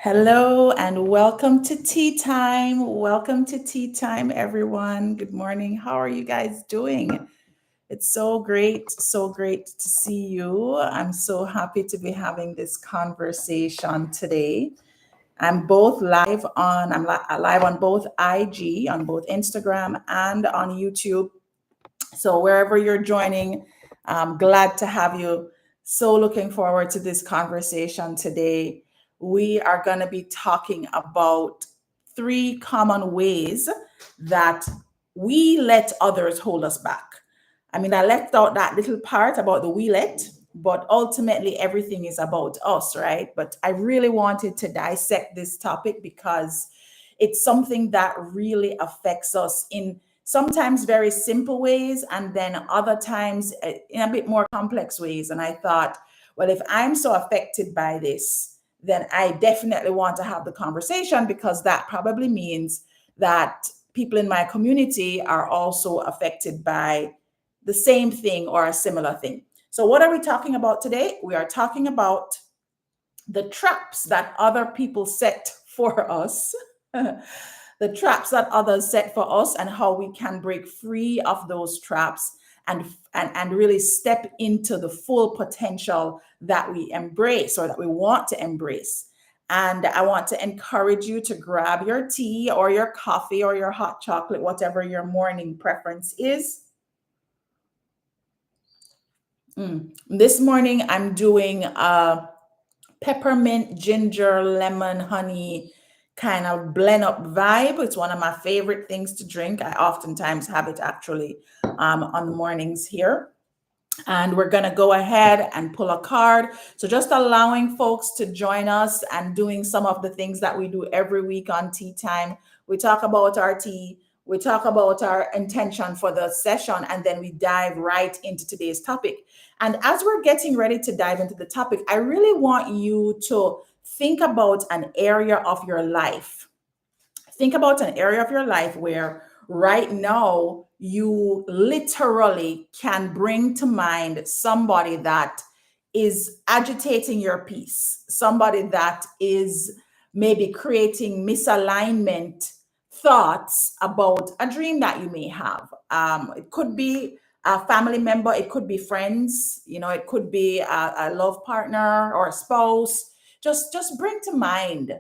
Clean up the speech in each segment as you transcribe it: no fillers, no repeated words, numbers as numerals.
Hello and welcome to tea time. Welcome to tea time, everyone. Good morning. How are you guys doing? It's so great to see you. I'm so happy to be having this conversation today. I'm live on both IG, on both Instagram and on YouTube. So wherever you're joining, I'm glad to have you. So looking forward to this conversation today. We are going to be talking about three common ways that we let others hold us back. I mean, I left out that little part about the we let, but ultimately everything is about us, right? But I really wanted to dissect this topic because it's something that really affects us in sometimes very simple ways and then other times in a bit more complex ways. And I thought, well, if I'm so affected by this, then I definitely want to have the conversation because that probably means that people in my community are also affected by the same thing or a similar thing. So, what are we talking about today? We are talking about the traps that other people set for us, the traps that others set for us, and how we can break free of those traps and really step into the full potential that we embrace or that we want to embrace. And I want to encourage you to grab your tea or your coffee or your hot chocolate, whatever your morning preference is. This morning, I'm doing peppermint, ginger, lemon, honey kind of blend up vibe. It's one of my favorite things to drink. I oftentimes have it actually on the mornings here. And we're going to go ahead and pull a card. So just allowing folks to join us and doing some of the things that we do every week on Tea Time. We talk about our tea, we talk about our intention for the session, and then we dive right into today's topic. And as we're getting ready to dive into the topic, I really want you to think about an area of your life. Think about an area of your life where right now you literally can bring to mind somebody that is agitating your peace, somebody that is maybe creating misalignment thoughts about a dream that you may have. It could be a family member, it could be friends, it could be a love partner or a spouse. Just bring to mind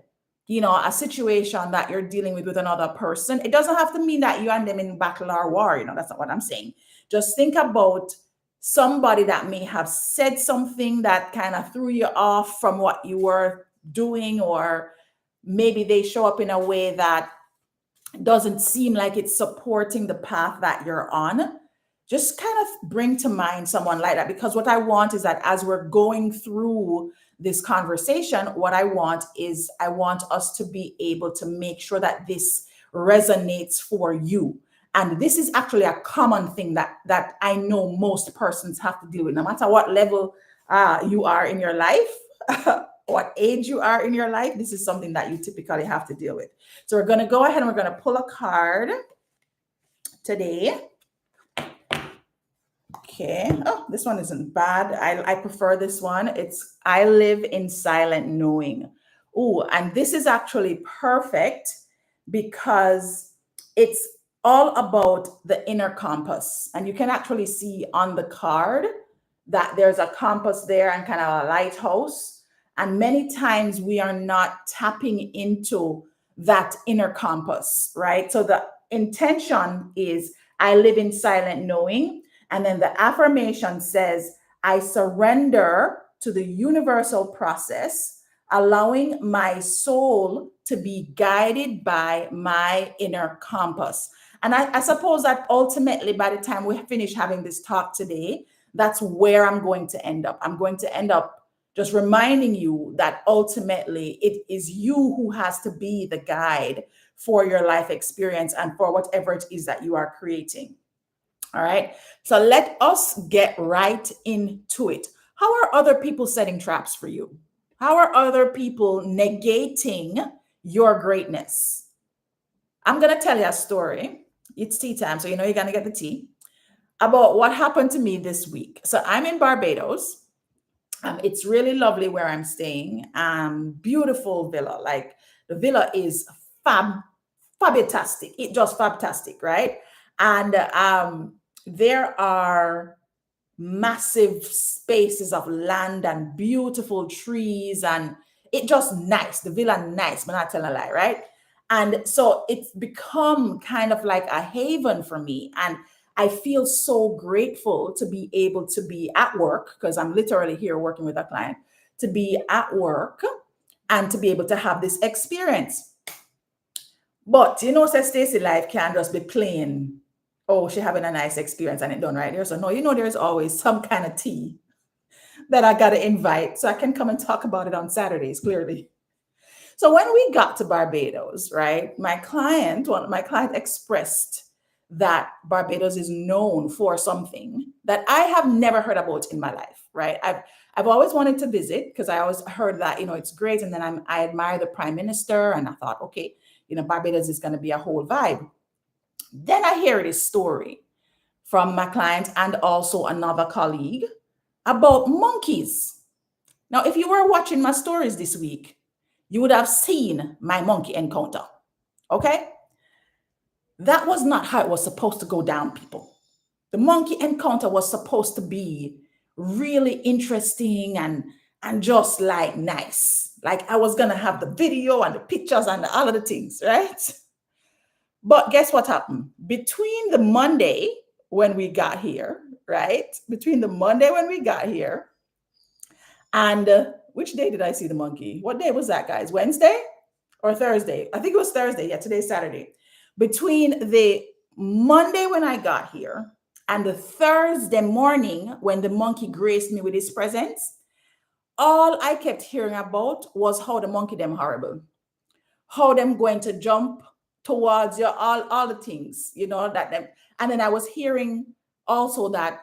a situation that you're dealing with another person. It doesn't have to mean that you and them in battle or war. That's not what I'm saying. Just think about somebody that may have said something that kind of threw you off from what you were doing, or maybe they show up in a way that doesn't seem like it's supporting the path that you're on. Just kind of bring to mind someone like that, because what I want is that as we're going through this conversation, what I want us to be able to make sure that this resonates for you. And this is actually a common thing that I know most persons have to deal with, no matter what level you are in your life, what age you are in your life. This is something that you typically have to deal with. So we're going to go ahead and we're going to pull a card today. Okay. Oh, this one isn't bad. I prefer this one. It's I live in silent knowing. Oh, and this is actually perfect because it's all about the inner compass. And you can actually see on the card that there's a compass there and kind of a lighthouse. And many times we are not tapping into that inner compass, right? So the intention is I live in silent knowing. And then the affirmation says, I surrender to the universal process, allowing my soul to be guided by my inner compass. And I suppose that ultimately, by the time we finish having this talk today, that's where I'm going to end up. I'm going to end up just reminding you that ultimately it is you who has to be the guide for your life experience and for whatever it is that you are creating. All right. So let us get right into it. How are other people setting traps for you? How are other people negating your greatness? I'm going to tell you a story. It's tea time, so you're going to get the tea about what happened to me this week. So I'm in Barbados, It's really lovely where I'm staying. Beautiful villa. Like the villa is fabutastic. It just fantastic, right? And there are massive spaces of land and beautiful trees, and it just nice. The villa nice, but not telling a lie, right? And so it's become kind of like a haven for me. And I feel so grateful to be able to be at work, because I'm literally here working with a client, to be at work and to be able to have this experience. But you know, says Stacey, life can't just be plain. Oh, she having a nice experience and it done right there. So no, you know, there's always some kind of tea that I gotta invite so I can come and talk about it on Saturdays, clearly. So when we got to Barbados, right, my client expressed that Barbados is known for something that I have never heard about in my life, right? I've always wanted to visit because I always heard that, you know, it's great. And then I admire the prime minister and I thought, okay, you know, Barbados is going to be a whole vibe. Then I hear this story from my client and also another colleague about monkeys. Now, if you were watching my stories this week, you would have seen my monkey encounter. Okay? That was not how it was supposed to go down, people. The monkey encounter was supposed to be really interesting and just like nice. Like I was gonna have the video and the pictures and all of the things, right? But guess what happened? Between the Monday when we got here, right? Between the Monday when we got here and which day did I see the monkey? What day was that, guys? Wednesday or Thursday? I think it was Thursday. Yeah, today's Saturday. Between the Monday when I got here and the Thursday morning when the monkey graced me with his presence, all I kept hearing about was how the monkey them horrible, how them going to jump towards you, all the things, you know, that them. And then I was hearing also that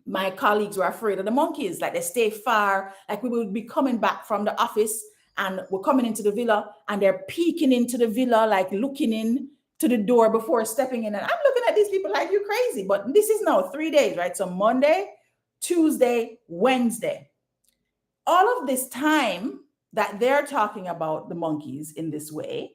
my colleagues were afraid of the monkeys, like they stay far, like we would be coming back from the office and we're coming into the villa and they're peeking into the villa, like looking in to the door before stepping in. And I'm looking at these people like, you crazy. But this is now 3 days, right? So Monday, Tuesday, Wednesday. All of this time that they're talking about the monkeys in this way,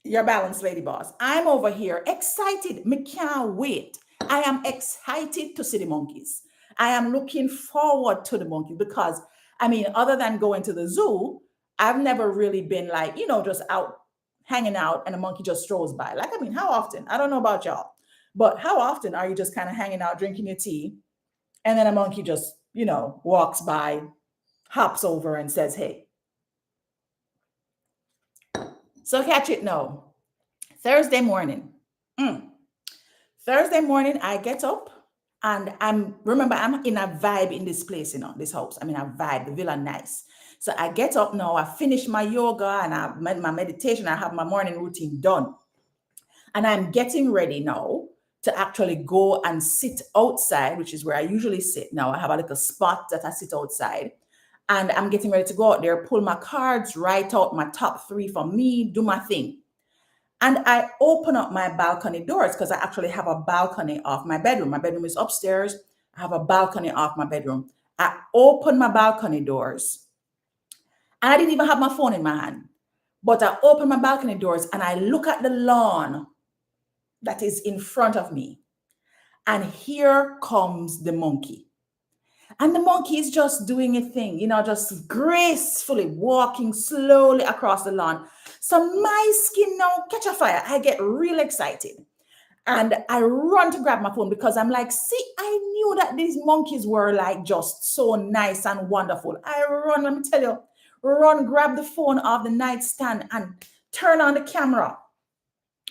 your balanced lady boss, I'm over here excited. Me can't wait. I am excited to see the monkeys. I am looking forward to the monkeys because, I mean, other than going to the zoo, I've never really been like, you know, just out hanging out and a monkey just strolls by. Like, I mean, how often? I don't know about y'all, but how often are you just kind of hanging out, drinking your tea, and then a monkey just, you know, walks by, hops over and says, hey. So catch it now. Thursday morning. Thursday morning, I get up and I'm in a vibe in this place, you know, this house. I'm in a vibe, the villa nice. So I get up now, I finish my yoga and I made my meditation. I have my morning routine done. And I'm getting ready now to actually go and sit outside, which is where I usually sit now. I have a little spot that I sit outside. And I'm getting ready to go out there, pull my cards, write out my top 3 for me, do my thing. And I open up my balcony doors because I actually have a balcony off my bedroom. My bedroom is upstairs. I have a balcony off my bedroom. I open my balcony doors. And I didn't even have my phone in my hand. But I open my balcony doors and I look at the lawn that is in front of me. And here comes the monkey. And the monkey is just doing a thing, you know, just gracefully walking slowly across the lawn. So my skin now catch a fire. I get real excited. And I run to grab my phone because I'm like, see, I knew that these monkeys were like just so nice and wonderful. I run, let me tell you, run, grab the phone off the nightstand and turn on the camera,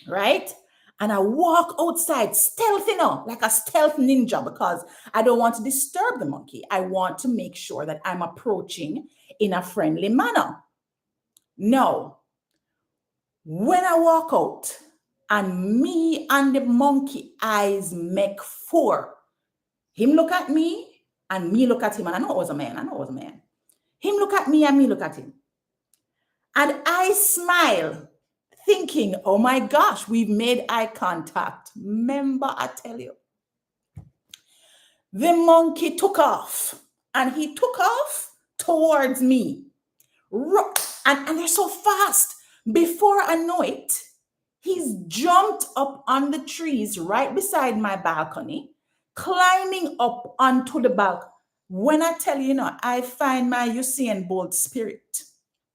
right? And I walk outside stealthy now, like a stealth ninja, because I don't want to disturb the monkey. I want to make sure that I'm approaching in a friendly manner. No. When I walk out and me and the monkey eyes make 4, him look at me and me look at him. And I know it was a man. Him look at me and me look at him. And I smile, thinking, oh my gosh, we've made eye contact. Remember, I tell you. the monkey took off, and he took off towards me. And they're so fast. Before I know it, he's jumped up on the trees right beside my balcony, climbing up onto the balcony. When I tell you, I find my Usain Bolt spirit.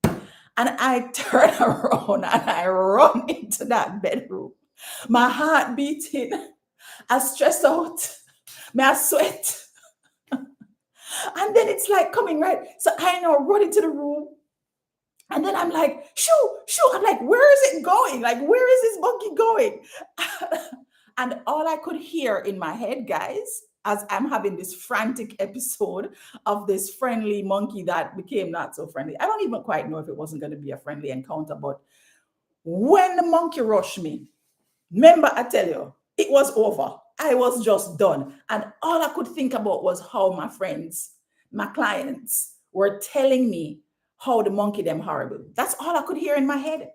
And I turn around and I run into that bedroom. My heart beating. I stress out. I sweat. And then it's like coming right. So I now run into the room. And then I'm like, shoo, shoo. I'm like, where is it going? Like, where is this monkey going? And all I could hear in my head, guys, as I'm having this frantic episode of this friendly monkey that became not so friendly. I don't even quite know if it wasn't going to be a friendly encounter, but when the monkey rushed me, remember, I tell you, it was over. I was just done. And all I could think about was how my friends, my clients were telling me how the monkey them horrible. That's all I could hear in my head.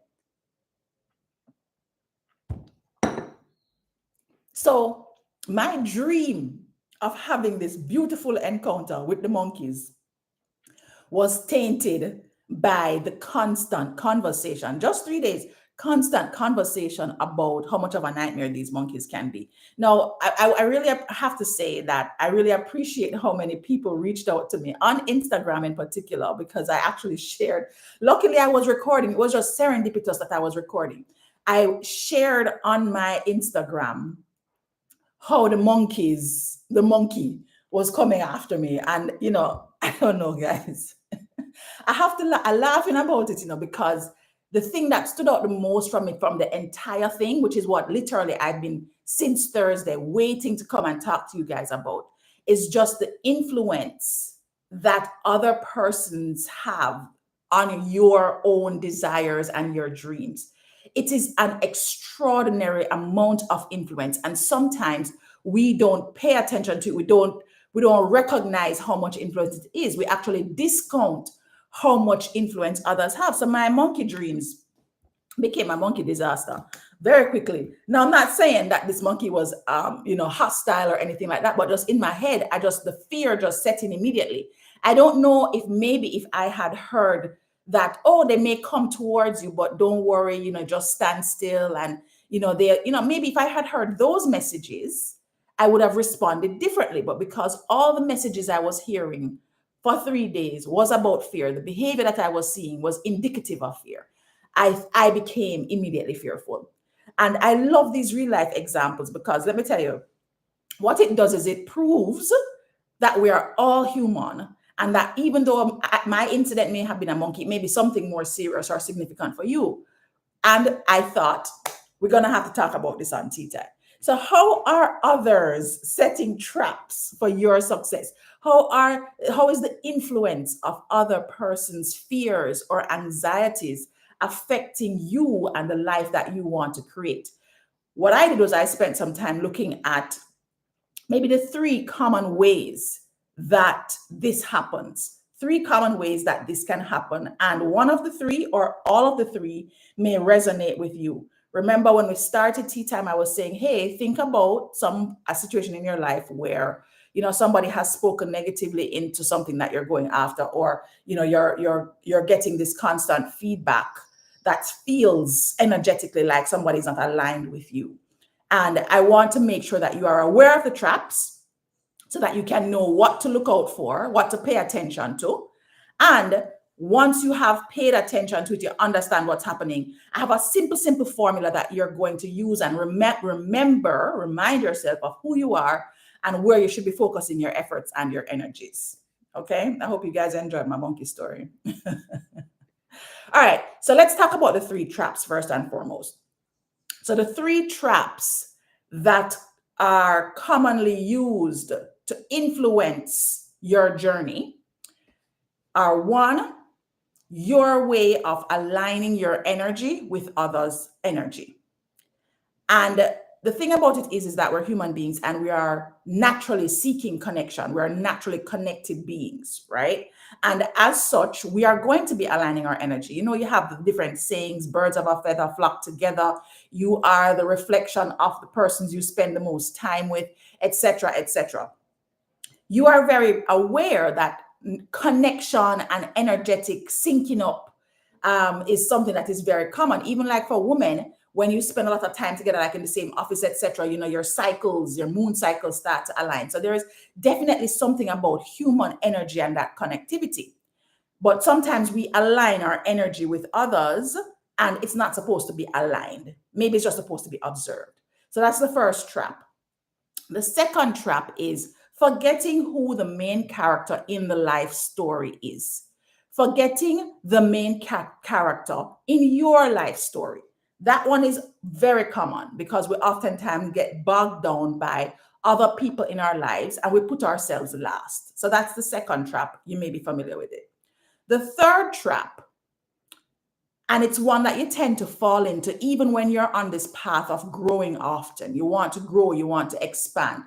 So my dream of having this beautiful encounter with the monkeys was tainted by the constant conversation, just 3 days, constant conversation about how much of a nightmare these monkeys can be. Now, I really have to say that I really appreciate how many people reached out to me on Instagram in particular, because I actually shared. Luckily, I was recording. It was just serendipitous that I was recording. I shared on my Instagram how the monkey was coming after me. And, I don't know, guys. I have to I'm laughing about it, because the thing that stood out the most from the entire thing, which is what literally I've been since Thursday waiting to come and talk to you guys about, is just the influence that other persons have on your own desires and your dreams. It is an extraordinary amount of influence. And sometimes we don't pay attention to it. We don't recognize how much influence it is. We actually discount how much influence others have. So my monkey dreams became a monkey disaster very quickly. Now, I'm not saying that this monkey was, hostile or anything like that, but just in my head, the fear just set in immediately. I don't know if I had heard that, oh, they may come towards you, but don't worry, just stand still. And, maybe if I had heard those messages, I would have responded differently. But because all the messages I was hearing for 3 days was about fear, the behavior that I was seeing was indicative of fear, I became immediately fearful. And I love these real life examples, because let me tell you, what it does is it proves that we are all human, and that even though my incident may have been a monkey, it may be something more serious or significant for you. And I thought, we're going to have to talk about this on Tea Time. So how are others setting traps for your success? How is the influence of other person's fears or anxieties affecting you and the life that you want to create? What I did was I spent some time looking at maybe the 3 common ways that this happens. 3 common ways that this can happen. And one of the 3 or all of the 3 may resonate with you. Remember, when we started Tea Time, I was saying, hey, think about a situation in your life where, somebody has spoken negatively into something that you're going after, or, you're getting this constant feedback that feels energetically like somebody's not aligned with you. And I want to make sure that you are aware of the traps so that you can know what to look out for, what to pay attention to. And once you have paid attention to it, you understand what's happening. I have a simple formula that you're going to use and remind yourself of who you are and where you should be focusing your efforts and your energies. Okay? I hope you guys enjoyed my monkey story. All right, so let's talk about the 3 traps first and foremost. So the 3 traps that are commonly used to influence your journey are: 1, your way of aligning your energy with others' energy. And the thing about it is that we're human beings and we are naturally seeking connection. We're naturally connected beings, right? And as such, we are going to be aligning our energy. You have the different sayings, birds of a feather flock together. You are the reflection of the persons you spend the most time with, etc., etc. you are very aware that connection and energetic syncing up is something that is very common. Even like for women, when you spend a lot of time together, like in the same office, etc., your cycles, your moon cycles start to align. So there is definitely something about human energy and that connectivity. But sometimes we align our energy with others and it's not supposed to be aligned. Maybe it's just supposed to be observed. So that's the first trap. The second trap is forgetting who the main character in the life story is. Forgetting the main character in your life story. That one is very common because we oftentimes get bogged down by other people in our lives and we put ourselves last. So that's the second trap. You may be familiar with it. The third trap, and it's one that you tend to fall into even when you're on this path of growing often. You want to grow, you want to expand.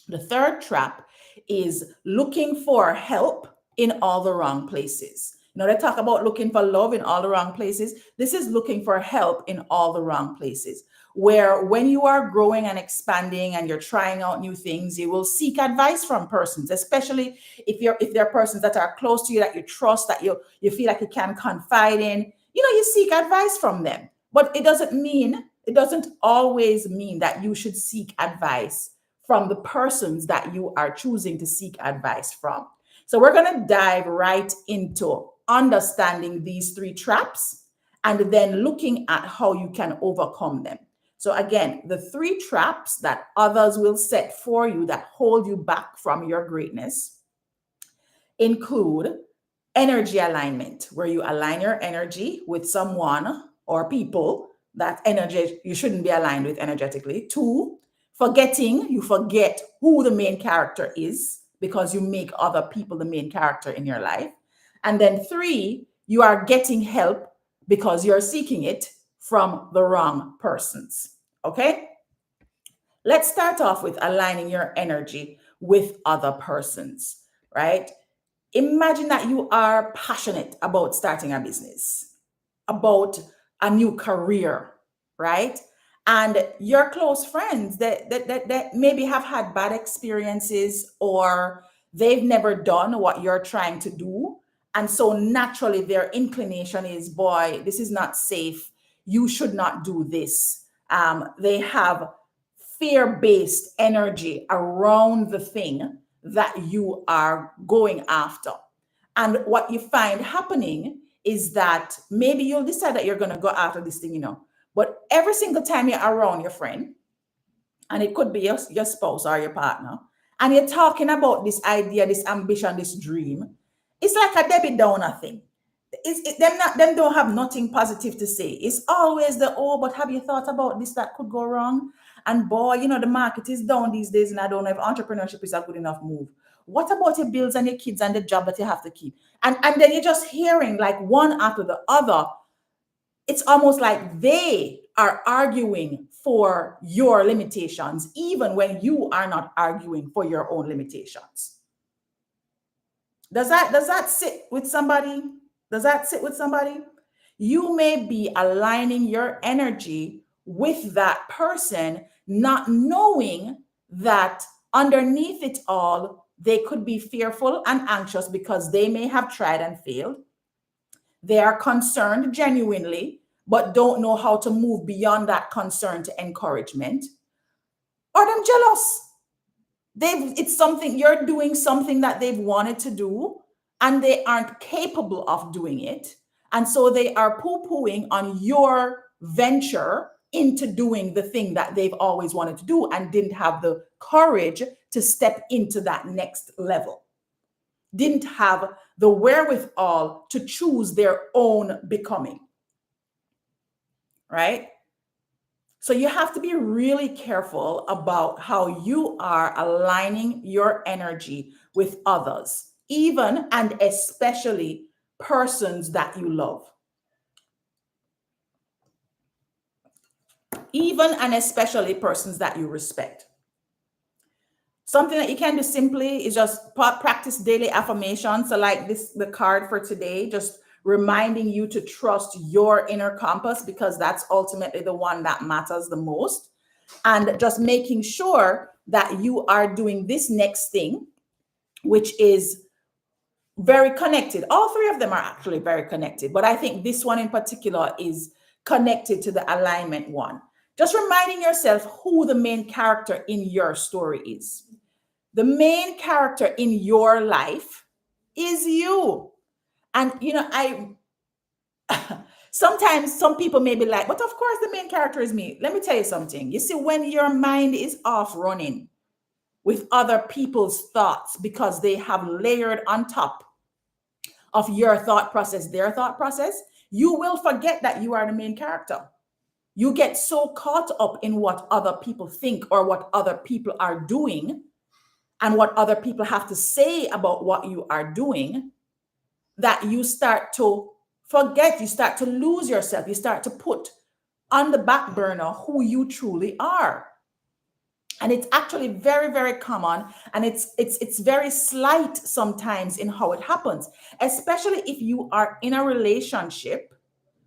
The third trap is looking for help in all the wrong places. They talk about looking for love in all the wrong places. This is looking for help in all the wrong places, where when you are growing and expanding and you're trying out new things, you will seek advice from persons, especially if they're persons that are close to you, that you trust, that you feel like you can confide in. You seek advice from them. But it doesn't always mean that you should seek advice from the persons that you are choosing to seek advice from. So we're going to dive right into understanding these three traps and then looking at how you can overcome them. So again, the three traps that others will set for you that hold you back from your greatness include energy alignment, where you align your energy with someone or people that energy you shouldn't be aligned with energetically. 2, you forget who the main character is because you make other people the main character in your life. And then 3, you are getting help because you're seeking it from the wrong persons. Okay? Let's start off with aligning your energy with other persons, right? Imagine that you are passionate about starting a business, about a new career, right? And your close friends that maybe have had bad experiences or they've never done what you're trying to do. And so naturally their inclination is, boy, this is not safe. You should not do this. They have fear-based energy around the thing that you are going after. And what you find happening is that maybe you'll decide that you're going to go after this thing, but every single time you're around your friend, and it could be your spouse or your partner, and you're talking about this idea, this ambition, this dream, it's like a Debbie Downer thing. Them don't have nothing positive to say. It's always but have you thought about this that could go wrong? And boy, the market is down these days, and I don't know if entrepreneurship is a good enough move. What about your bills and your kids and the job that you have to keep? And then you're just hearing like one after the other. It's almost like they are arguing for your limitations, even when you are not arguing for your own limitations. Does that sit with somebody? Does that sit with somebody? You may be aligning your energy with that person, not knowing that underneath it all, they could be fearful and anxious because they may have tried and failed. They are concerned genuinely, but don't know how to move beyond that concern to encouragement. Or them jealous. It's something, you're doing something that they've wanted to do and they aren't capable of doing it. And so they are poo-pooing on your venture into doing the thing that they've always wanted to do and didn't have the courage to step into that next level. Didn't have the wherewithal to choose their own becoming. Right? So you have to be really careful about how you are aligning your energy with others, even and especially persons that you love. Even and especially persons that you respect. Something that you can do simply is just practice daily affirmations. So like the card for today, just reminding you to trust your inner compass because that's ultimately the one that matters the most. And just making sure that you are doing this next thing which is very connected. All three of them are actually very connected, but I think this one in particular is connected to the alignment one. Just reminding yourself who the main character in your story is. The main character in your life is you. And I sometimes some people may be like, but of course the main character is me. Let me tell you something. You see, when your mind is off running with other people's thoughts because they have layered on top of your thought process, their thought process, you will forget that you are the main character. You get so caught up in what other people think or what other people are doing and what other people have to say about what you are doing that you start to forget, you start to lose yourself, you start to put on the back burner who you truly are. And it's actually very, very common, and it's very slight sometimes in how it happens, especially if you are in a relationship.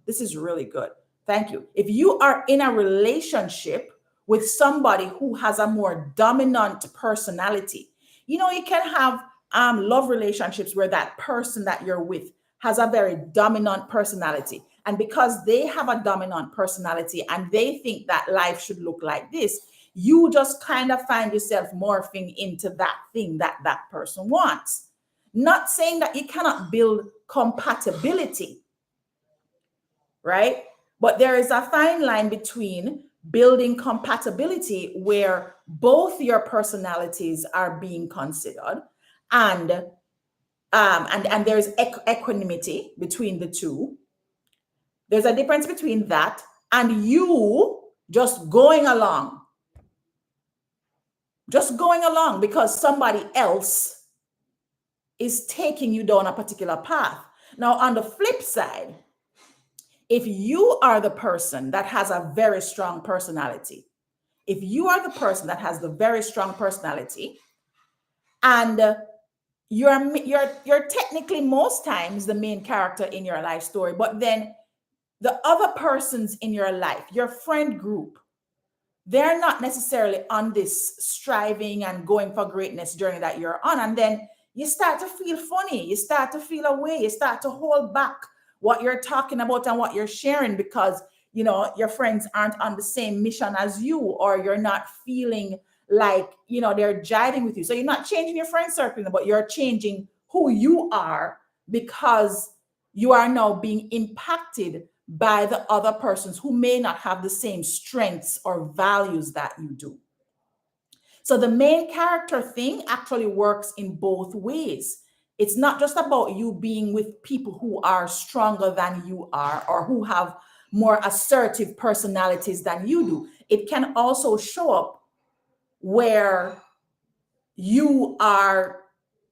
This is really good. Thank you. If you are in a relationship with somebody who has a more dominant personality, you can have love relationships where that person that you're with has a very dominant personality. And because they have a dominant personality and they think that life should look like this, you just kind of find yourself morphing into that thing that that person wants. Not saying that you cannot build compatibility, right? But there is a fine line between building compatibility where both your personalities are being considered, and there's equanimity between the two. There's a difference between that and you just going along because somebody else is taking you down a particular path. Now, on the flip side, if you are the person that has a very strong personality, if you are the person that has the very strong personality, and you're technically most times the main character in your life story, but then the other persons in your life, your friend group, they're not necessarily on this striving and going for greatness journey that you're on. And then you start to feel funny, you start to feel away, you start to hold back what you're talking about and what you're sharing because your friends aren't on the same mission as you, or you're not feeling like they're jiving with you. So you're not changing your friend circle, but you're changing who you are because you are now being impacted by the other persons who may not have the same strengths or values that you do. So the main character thing actually works in both ways. It's not just about you being with people who are stronger than you are or who have more assertive personalities than you do. It can also show up where you are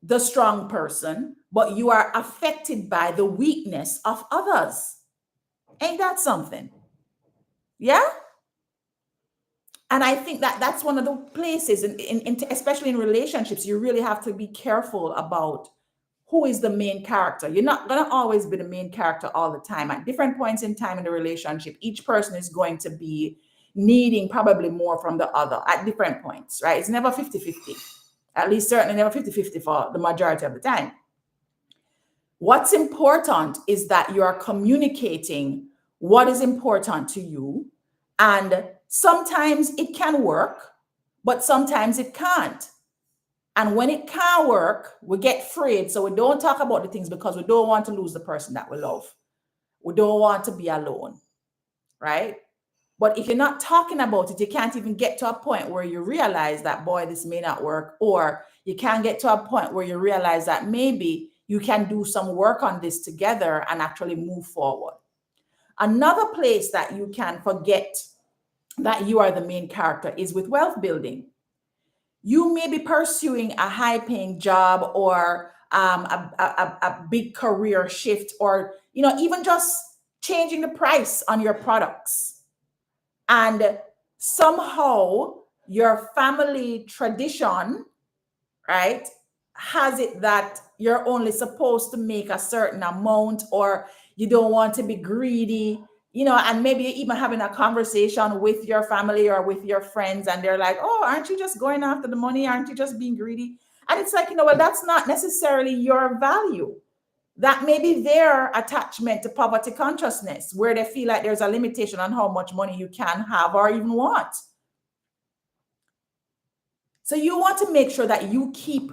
the strong person, but you are affected by the weakness of others. Ain't that something? Yeah. And I think that that's one of the places, especially in relationships, you really have to be careful about who is the main character. You're not going to always be the main character all the time. At different points in time in the relationship, each person is going to be needing probably more from the other at different points, right? It's never 50-50. At least certainly never 50-50 for the majority of the time. What's important is that you are communicating what is important to you. And sometimes it can work, but sometimes it can't. And when it can't work, we get afraid. So we don't talk about the things because we don't want to lose the person that we love. We don't want to be alone, right? But if you're not talking about it, you can't even get to a point where you realize that, boy, this may not work. Or you can't get to a point where you realize that maybe you can do some work on this together and actually move forward. Another place that you can forget that you are the main character is with wealth building. You may be pursuing a high-paying job or a big career shift, or even just changing the price on your products. And somehow your family tradition, right, has it that you're only supposed to make a certain amount, or you don't want to be greedy, and maybe you're even having a conversation with your family or with your friends, and they're like, oh, aren't you just going after the money? Aren't you just being greedy? And it's like, well, that's not necessarily your value. That may be their attachment to poverty consciousness, where they feel like there's a limitation on how much money you can have or even want. So you want to make sure that you keep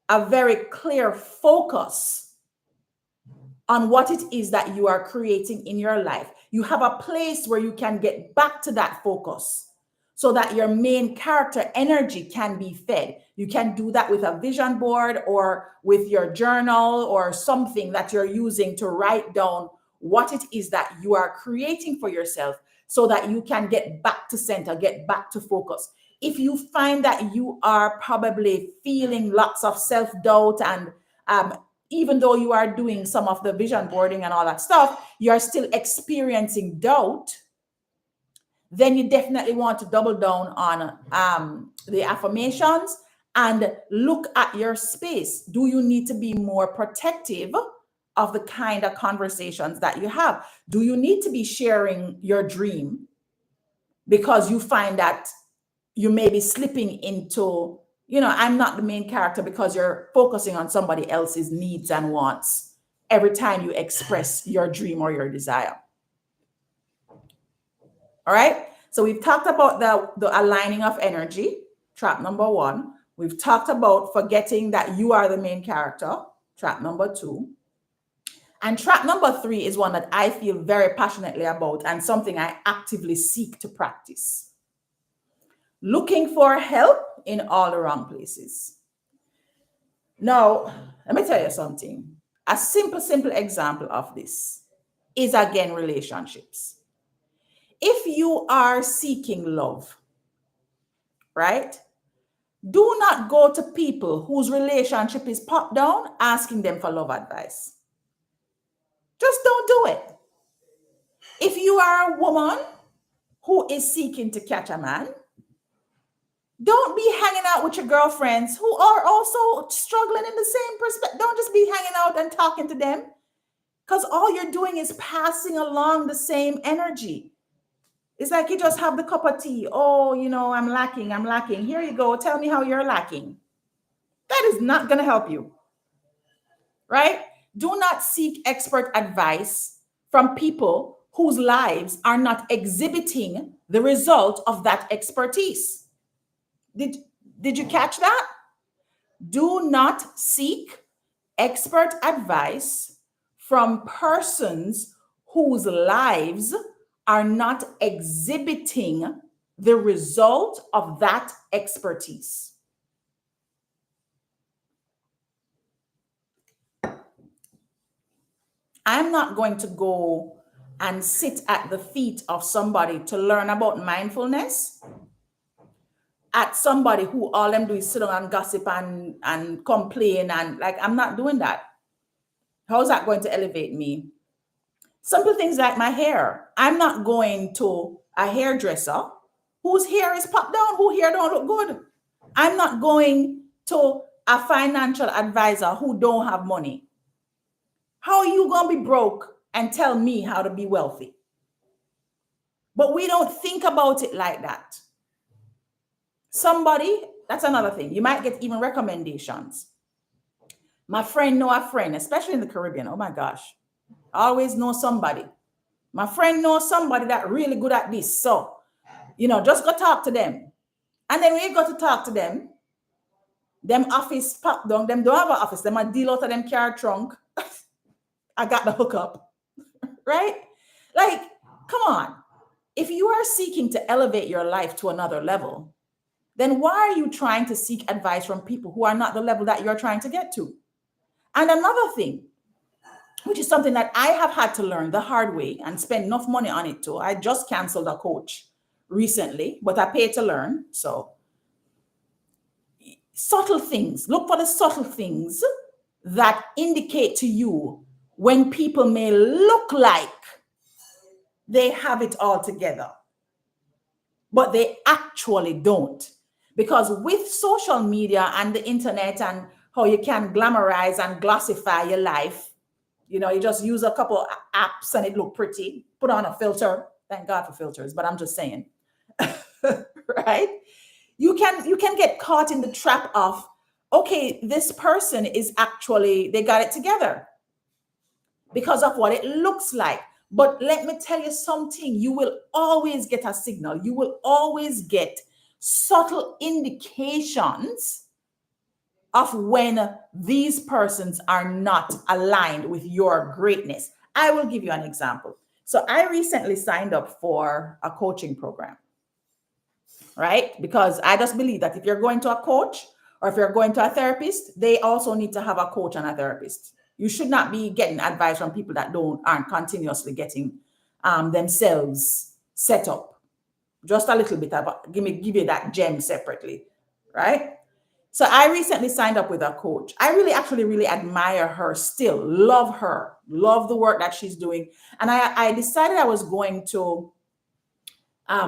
a very clear focus on what it is that you are creating in your life. You have a place where you can get back to that focus so that your main character energy can be fed. You can do that with a vision board or with your journal or something that you're using to write down what it is that you are creating for yourself so that you can get back to center, get back to focus. If you find that you are probably feeling lots of self-doubt and even though you are doing some of the vision boarding and all that stuff, you are still experiencing doubt, then you definitely want to double down on the affirmations and look at your space. Do you need to be more protective of the kind of conversations that you have? Do you need to be sharing your dream because you find that you may be slipping into, I'm not the main character because you're focusing on somebody else's needs and wants every time you express your dream or your desire? All right. So we've talked about the aligning of energy, trap number 1. We've talked about forgetting that you are the main character, trap number 2. And trap number 3 is one that I feel very passionately about and something I actively seek to practice. Looking for help in all the wrong places. Now, let me tell you something. A simple example of this is, again, relationships. If you are seeking love, right? Do not go to people whose relationship is popped down asking them for love advice. Just don't do it. If you are a woman who is seeking to catch a man, don't be hanging out with your girlfriends who are also struggling in the same perspective. Don't just be hanging out and talking to them, because all you're doing is passing along the same energy. It's like you just have the cup of tea. Oh, I'm lacking. Here you go. Tell me how you're lacking. That is not going to help you, right? Do not seek expert advice from people whose lives are not exhibiting the result of that expertise. Did you catch that? Do not seek expert advice from persons whose lives are not exhibiting the result of that expertise. I'm not going to go and sit at the feet of somebody to learn about mindfulness at somebody who all them do is sit down and gossip and complain, and I'm not doing that. How is that going to elevate me? Simple things like my hair. I'm not going to a hairdresser whose hair is popped down, whose hair don't look good. I'm not going to a financial advisor who don't have money. How are you going to be broke and tell me how to be wealthy? But we don't think about it like that. Somebody, that's another thing. You might get even recommendations. My friend know a friend, especially in the Caribbean. Oh my gosh. I always know somebody. My friend knows somebody that really good at this. So, just go talk to them. And then when you go to talk to them office pop down, them don't have an office. Them a deal out of them car trunk. I got the hookup, right? Come on. If you are seeking to elevate your life to another level, then why are you trying to seek advice from people who are not the level that you're trying to get to? And another thing, which is something that I have had to learn the hard way and spend enough money on it too. I just canceled a coach recently, but I paid to learn. So subtle things, look for the subtle things that indicate to you when people may look like they have it all together, but they actually don't. Because with social media and the internet and how you can glamorize and glossify your life, you just use a couple apps and it look pretty, put on a filter. Thank God for filters, but I'm just saying, right? You can get caught in the trap of okay, this person is actually, they got it together because of what it looks like. But let me tell you something, you will always get a signal. You will always get subtle indications of when these persons are not aligned with your greatness. I will give you an example. So I recently signed up for a coaching program, right? Because I just believe that if you're going to a coach or if you're going to a therapist, they also need to have a coach and a therapist. You should not be getting advice from people that aren't continuously getting themselves set up. Just a little bit about give you that gem separately, right? So I recently signed up with a coach. I really admire her still, love her, love the work that she's doing. And I decided I was going to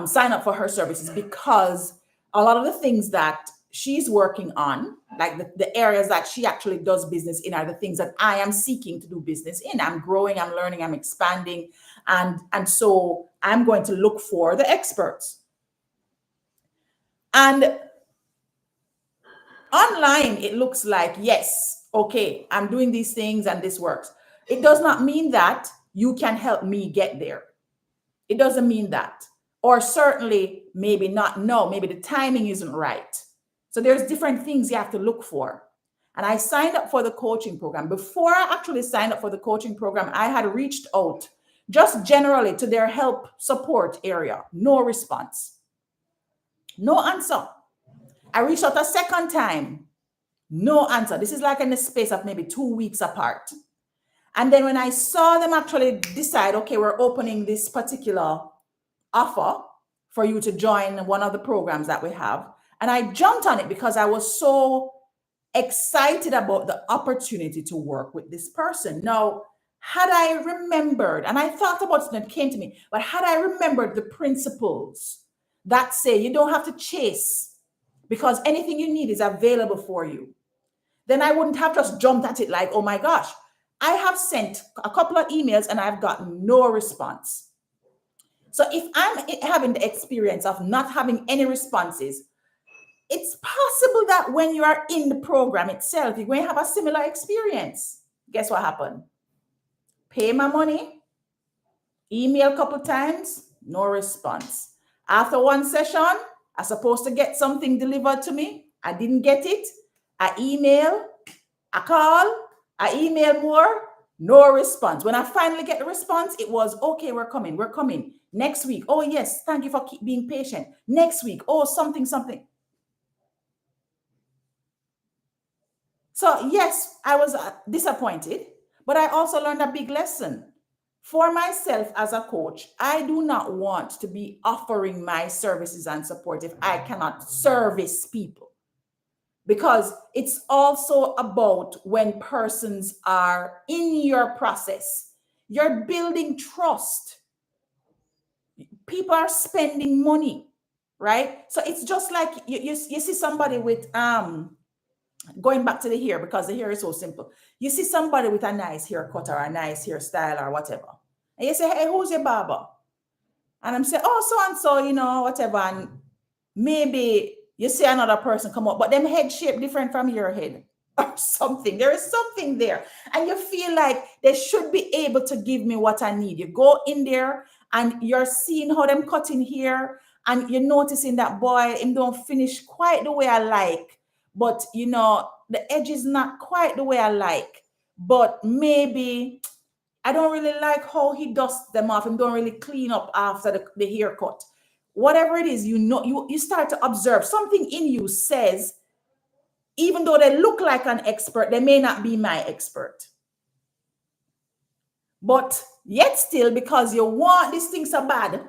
sign up for her services because a lot of the things that she's working on, like the areas that she actually does business in, are the things that I am seeking to do business in. I'm growing, I'm learning, I'm expanding. And so I'm going to look for the experts. And online, it looks like, yes, okay, I'm doing these things and this works. It does not mean that you can help me get there. It doesn't mean that. Or certainly, maybe not, no, maybe the timing isn't right. So there's different things you have to look for. And I signed up for the coaching program. Before I actually signed up for the coaching program, I had reached out just generally to their help support area. No response. No answer. I reached out a second time. No answer. This is like in the space of maybe 2 weeks apart. And then when I saw them actually decide, okay, we're opening this particular offer for you to join one of the programs that we have. And I jumped on it because I was so excited about the opportunity to work with this person. Now, had I remembered, and I thought about it and it came to me, but had I remembered the principles that say you don't have to chase because anything you need is available for you, then I wouldn't have just jumped at it like, oh my gosh. I have sent a couple of emails and I've gotten no response. So if I'm having the experience of not having any responses, it's possible that when you are in the program itself, you're going to have a similar experience. Guess what happened? Pay my money, email a couple times, no response. After one session, I'm supposed to get something delivered to me. I didn't get it. I email, I call, I email more, no response. When I finally get the response, it was, okay, we're coming. Next week, oh yes, thank you for being patient. Next week, oh, something. So yes, I was disappointed, but I also learned a big lesson. For myself as a coach, I do not want to be offering my services and support if I cannot service people. Because it's also about when persons are in your process, you're building trust. People are spending money, right? So it's just like you see somebody with going back to the hair, because the hair is so simple. You see somebody with a nice haircut or a nice hairstyle or whatever, and you say, hey, who's your barber? And I'm saying, oh, so and so, whatever. And maybe you see another person come up, but them head shape different from your head or something. There is something there. And you feel like they should be able to give me what I need. You go in there and you're seeing how them cutting hair, and you're noticing that, boy, him don't finish quite the way I like. But, the edge is not quite the way I like. But maybe I don't really like how he dusts them off and don't really clean up after the haircut. Whatever it is, you start to observe something in you says, even though they look like an expert, they may not be my expert. But yet still, because you want this thing so bad,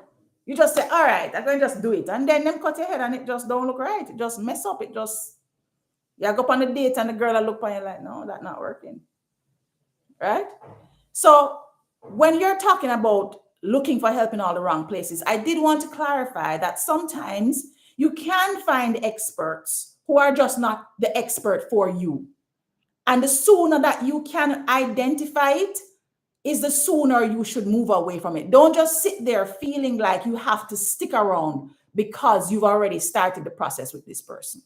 you just say, all right, I'm going to just do it. And then them cut your head and it just don't look right. It just mess up. You go up on the date and the girl will look on you like, no, that's not working. Right? So when you're talking about looking for help in all the wrong places, I did want to clarify that sometimes you can find experts who are just not the expert for you. And the sooner that you can identify it is the sooner you should move away from it. Don't just sit there feeling like you have to stick around because you've already started the process with this person.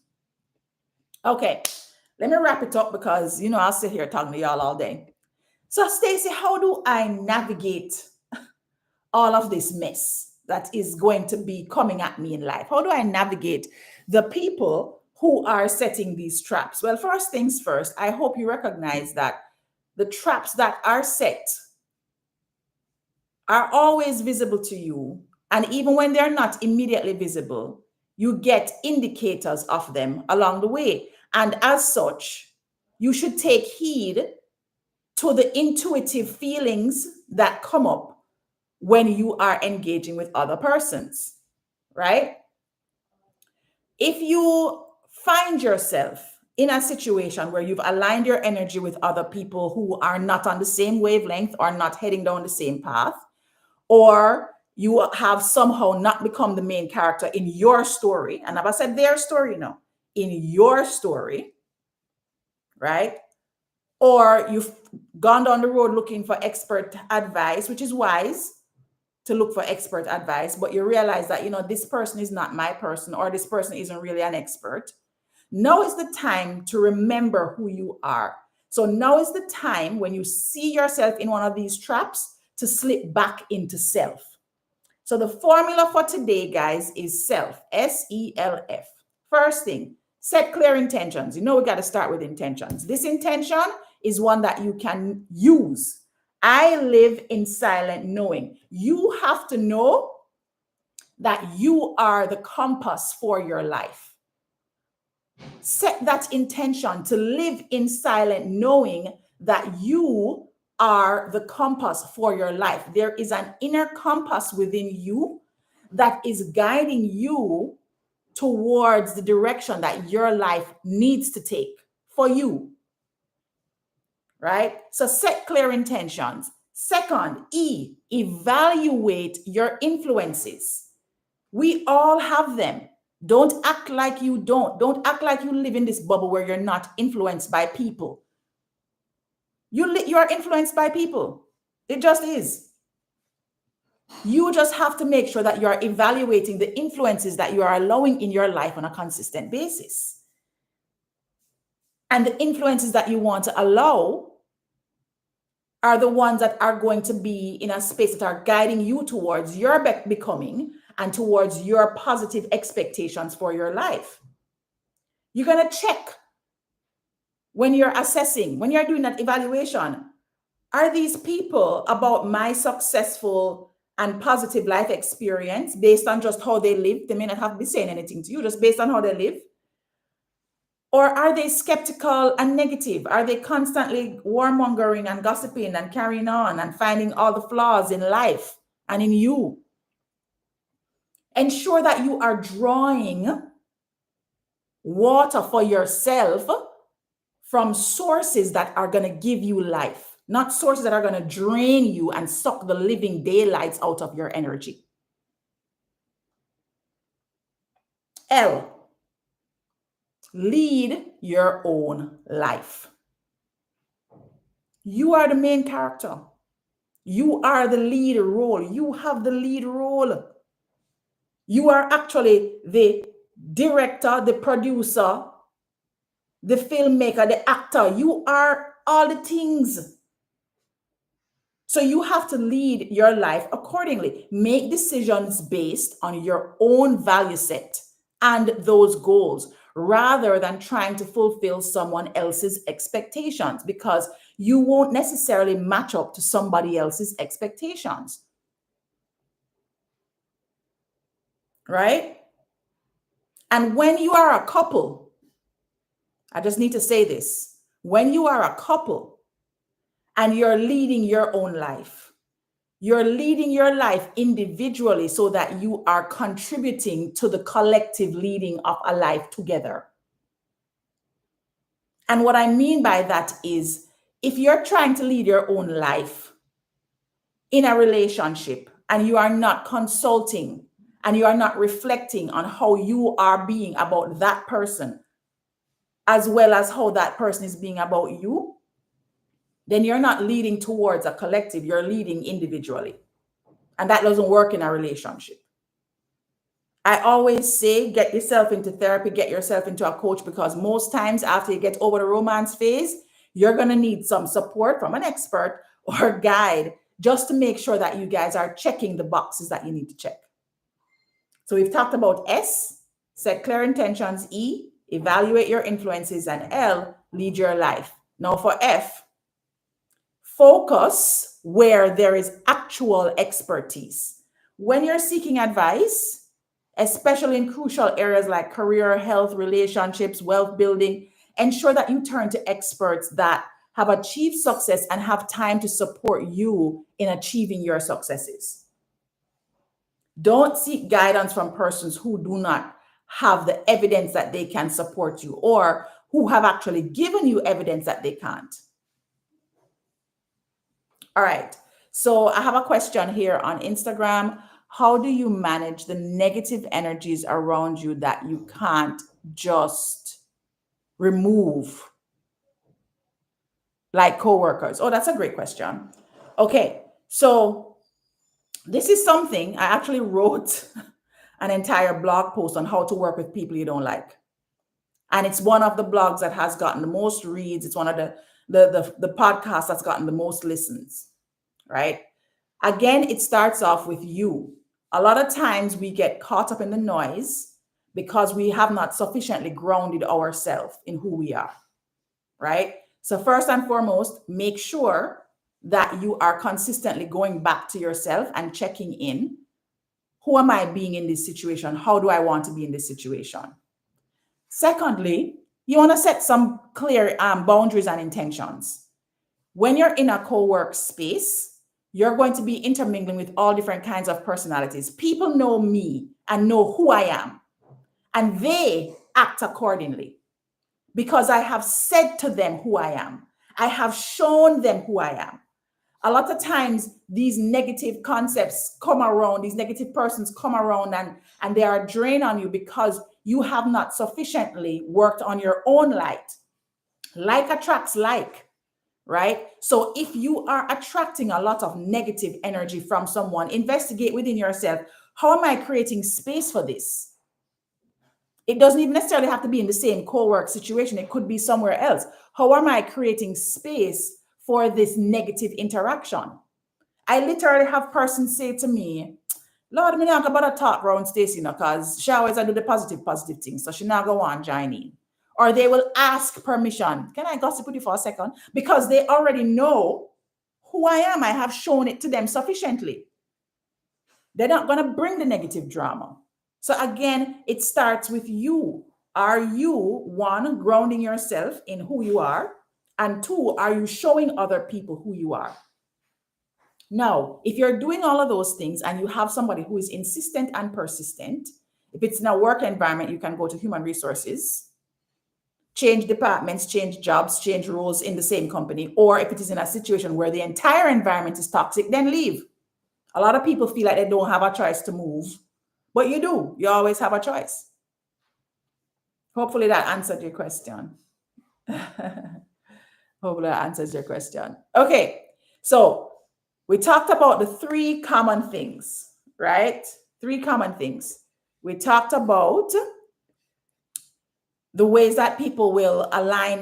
Okay. Let me wrap it up because, I'll sit here talking to y'all all day. So, Stacey, how do I navigate all of this mess that is going to be coming at me in life? How do I navigate the people who are setting these traps? Well, first things first, I hope you recognize that the traps that are set are always visible to you. And even when they're not immediately visible, you get indicators of them along the way. And as such, you should take heed to the intuitive feelings that come up when you are engaging with other persons, right? If you find yourself in a situation where you've aligned your energy with other people who are not on the same wavelength or not heading down the same path, or you have somehow not become the main character in your story, and I said their story now, in your story, right? Or you've gone down the road looking for expert advice, which is wise to look for expert advice, but you realize that, this person is not my person, or this person isn't really an expert. Now is the time to remember who you are. So now is the time when you see yourself in one of these traps to slip back into self. So the formula for today, guys, is self, SELF. First thing, set clear intentions. We got to start with intentions. This intention is one that you can use. I live in silent knowing. You have to know that you are the compass for your life. Set that intention to live in silent knowing that you are the compass for your life. There is an inner compass within you that is guiding you towards the direction that your life needs to take for you. Right? So set clear intentions. Second, evaluate your influences. We all have them. Don't act like you don't. Don't act like you live in this bubble where you're not influenced by people. You are influenced by people. It just is. You just have to make sure that you are evaluating the influences that you are allowing in your life on a consistent basis. And the influences that you want to allow are the ones that are going to be in a space that are guiding you towards your becoming and towards your positive expectations for your life. You're going to check when you're assessing, when you're doing that evaluation, are these people about my successful and positive life experience based on just how they live? They may not have to be saying anything to you, just based on how they live. Or are they skeptical and negative? Are they constantly warmongering and gossiping and carrying on and finding all the flaws in life and in you? Ensure that you are drawing water for yourself from sources that are going to give you life, not sources that are going to drain you and suck the living daylights out of your energy. L, lead your own life. You are the main character. You are the lead role. You have the lead role. You are actually the director, the producer, the filmmaker, the actor. You are all the things. So you have to lead your life accordingly. Make decisions based on your own value set and those goals, rather than trying to fulfill someone else's expectations, because you won't necessarily match up to somebody else's expectations. Right? And when you are a couple, I just need to say this. When you are a couple and you're leading your own life, you're leading your life individually so that you are contributing to the collective leading of a life together. And what I mean by that is, if you're trying to lead your own life in a relationship and you are not consulting and you are not reflecting on how you are being about that person, as well as how that person is being about you, then you're not leading towards a collective, you're leading individually. And that doesn't work in a relationship. I always say, get yourself into therapy, get yourself into a coach, because most times after you get over the romance phase, you're going to need some support from an expert or guide just to make sure that you guys are checking the boxes that you need to check. So we've talked about S, set clear intentions, E, evaluate your influences, and L, lead your life. Now for F, focus where there is actual expertise. When you're seeking advice, especially in crucial areas like career, health, relationships, wealth building, ensure that you turn to experts that have achieved success and have time to support you in achieving your successes. Don't seek guidance from persons who do not have the evidence that they can support you, or who have actually given you evidence that they can't. All right. So I have a question here on Instagram. How do you manage the negative energies around you that you can't just remove, like coworkers? Oh, that's a great question. Okay. So this is something I actually wrote an entire blog post on how to work with people you don't like. And it's one of the blogs that has gotten the most reads. It's one of the podcasts that's gotten the most listens. Right? Again, it starts off with you. A lot of times we get caught up in the noise because we have not sufficiently grounded ourselves in who we are. Right? So first and foremost, make sure that you are consistently going back to yourself and checking in. Who am I being in this situation? How do I want to be in this situation? Secondly, you want to set some clear boundaries and intentions. When you're in a co-work space, you're going to be intermingling with all different kinds of personalities. People know me and know who I am, and they act accordingly because I have said to them who I am. I have shown them who I am. A lot of times these negative concepts come around, these negative persons come around, and they are drained on you because you have not sufficiently worked on your own light. Like attracts like. Right? So if you are attracting a lot of negative energy from someone, investigate within yourself. How am I creating space for this? It doesn't even necessarily have to be in the same co-work situation. It could be somewhere else. How am I creating space for this negative interaction? I literally have persons say to me, Lord, I'm not about to talk around Stacey, because she always do the positive things. So she not go on join in. Or they will ask permission. Can I gossip with you for a second? Because they already know who I am. I have shown it to them sufficiently. They're not going to bring the negative drama. So again, it starts with you. Are you, one, grounding yourself in who you are? And two, are you showing other people who you are? Now, if you're doing all of those things and you have somebody who is insistent and persistent, if it's in a work environment, you can go to human resources. Change departments, change jobs, change roles in the same company. Or if it is in a situation where the entire environment is toxic, then leave. A lot of people feel like they don't have a choice to move, but you do. You always have a choice. Hopefully that answered your question. Hopefully that answers your question. Okay, so we talked about the 3 common things, right? 3 common things. We talked about the ways that people will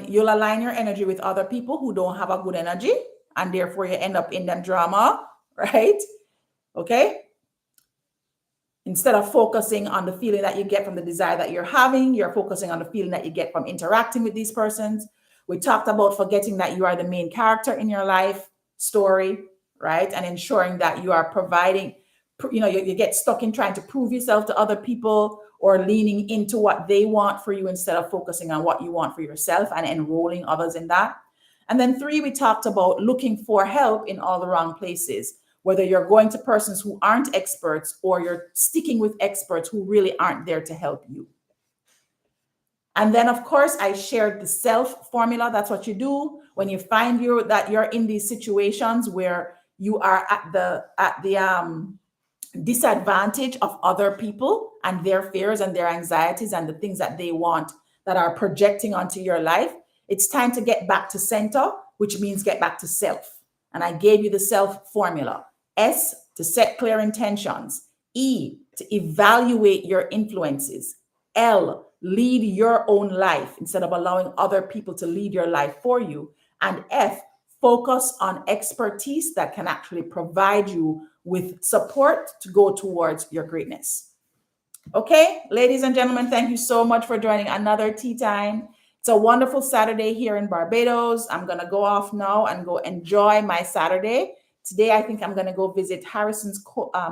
you'll align your energy with other people who don't have a good energy, and therefore you end up in that drama, right? Okay. Instead of focusing on the feeling that you get from the desire that you're having, you're focusing on the feeling that you get from interacting with these persons. We talked about forgetting that you are the main character in your life story, right? And ensuring that you are providing, you get stuck in trying to prove yourself to other people, or leaning into what they want for you instead of focusing on what you want for yourself and enrolling others in that. And then 3, we talked about looking for help in all the wrong places, whether you're going to persons who aren't experts or you're sticking with experts who really aren't there to help you. And then, of course, I shared the self formula. That's what you do when you find that you're in these situations where you are at the disadvantage of other people and their fears and their anxieties and the things that they want that are projecting onto your life. It's time to get back to center, which means get back to self. And I gave you the self formula. S, to set clear intentions. E, to evaluate your influences. L, lead your own life instead of allowing other people to lead your life for you. And F, focus on expertise that can actually provide you with support to go towards your greatness. Okay, ladies and gentlemen, thank you so much for joining another Tea Time. It's a wonderful Saturday here in Barbados. I'm going to go off now and go enjoy my Saturday. Today, I think I'm going to go visit Harrison's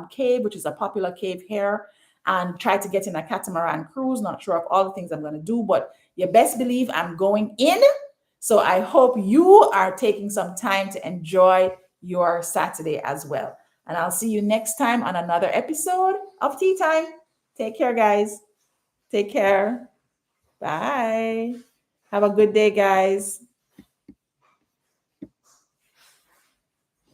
Cave, which is a popular cave here, and try to get in a catamaran cruise. Not sure of all the things I'm going to do, but you best believe I'm going in. So I hope you are taking some time to enjoy your Saturday as well. And I'll see you next time on another episode of Tea Time. Take care, guys. Take care. Bye. Have a good day, guys.